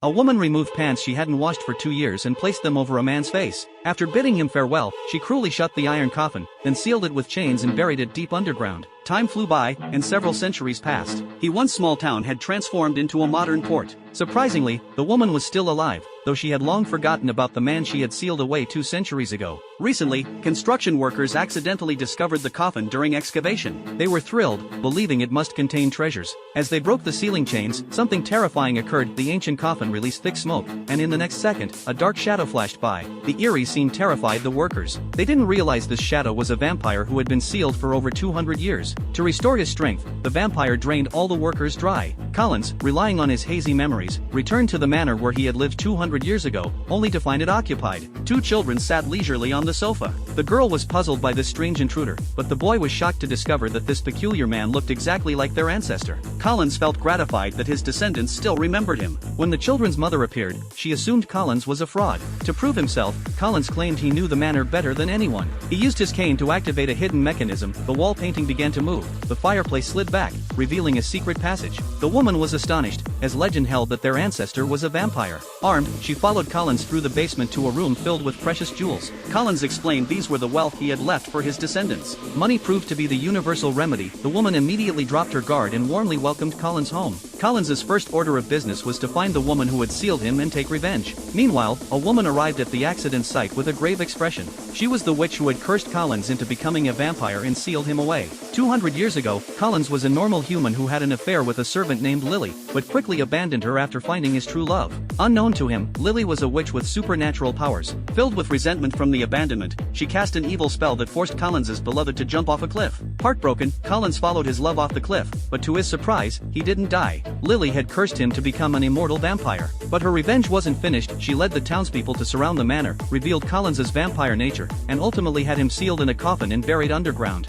A woman removed pants she hadn't washed for 2 years and placed them over a man's face. After bidding him farewell, she cruelly shut the iron coffin, then sealed it with chains and buried it deep underground. Time flew by, and several centuries passed. The once small town had transformed into a modern port. Surprisingly, the woman was still alive, though she had long forgotten about the man she had sealed away 2 centuries ago. Recently, construction workers accidentally discovered the coffin during excavation. They were thrilled, believing it must contain treasures. As they broke the sealing chains, something terrifying occurred. The ancient coffin released thick smoke, and in the next second, a dark shadow flashed by. The eerie scene terrified the workers. They didn't realize this shadow was a vampire who had been sealed for over 200 years. To restore his strength, the vampire drained all the workers dry. Collins, relying on his hazy memories, returned to the manor where he had lived 200 years ago, only to find it occupied. Two children sat leisurely on the sofa. The girl was puzzled by this strange intruder, but the boy was shocked to discover that this peculiar man looked exactly like their ancestor. Collins felt gratified that his descendants still remembered him. When the children's mother appeared, she assumed Collins was a fraud. To prove himself, Collins claimed he knew the manor better than anyone. He used his cane to activate a hidden mechanism. The wall painting began to move. The fireplace slid back, revealing a secret passage. The woman was astonished, as legend held that their ancestor was a vampire. Armed, she followed Collins through the basement to a room filled with precious jewels. Collins explained these were the wealth he had left for his descendants. Money proved to be the universal remedy. The woman immediately dropped her guard and warmly welcomed Collins home. Collins's first order of business was to find the woman who had sealed him and take revenge. Meanwhile, a woman arrived at the accident site with a grave expression. She was the witch who had cursed Collins into becoming a vampire and sealed him away. 200 years ago, Collins was a normal human who had an affair with a servant named Lily, but quickly abandoned her after finding his true love. Unknown to him, Lily was a witch with supernatural powers. Filled with resentment from the abandonment, she cast an evil spell that forced Collins's beloved to jump off a cliff. Heartbroken, Collins followed his love off the cliff, but to his surprise, he didn't die. Lily had cursed him to become an immortal vampire. But her revenge wasn't finished. She led the townspeople to surround the manor, revealed Collins's vampire nature, and ultimately had him sealed in a coffin and buried underground.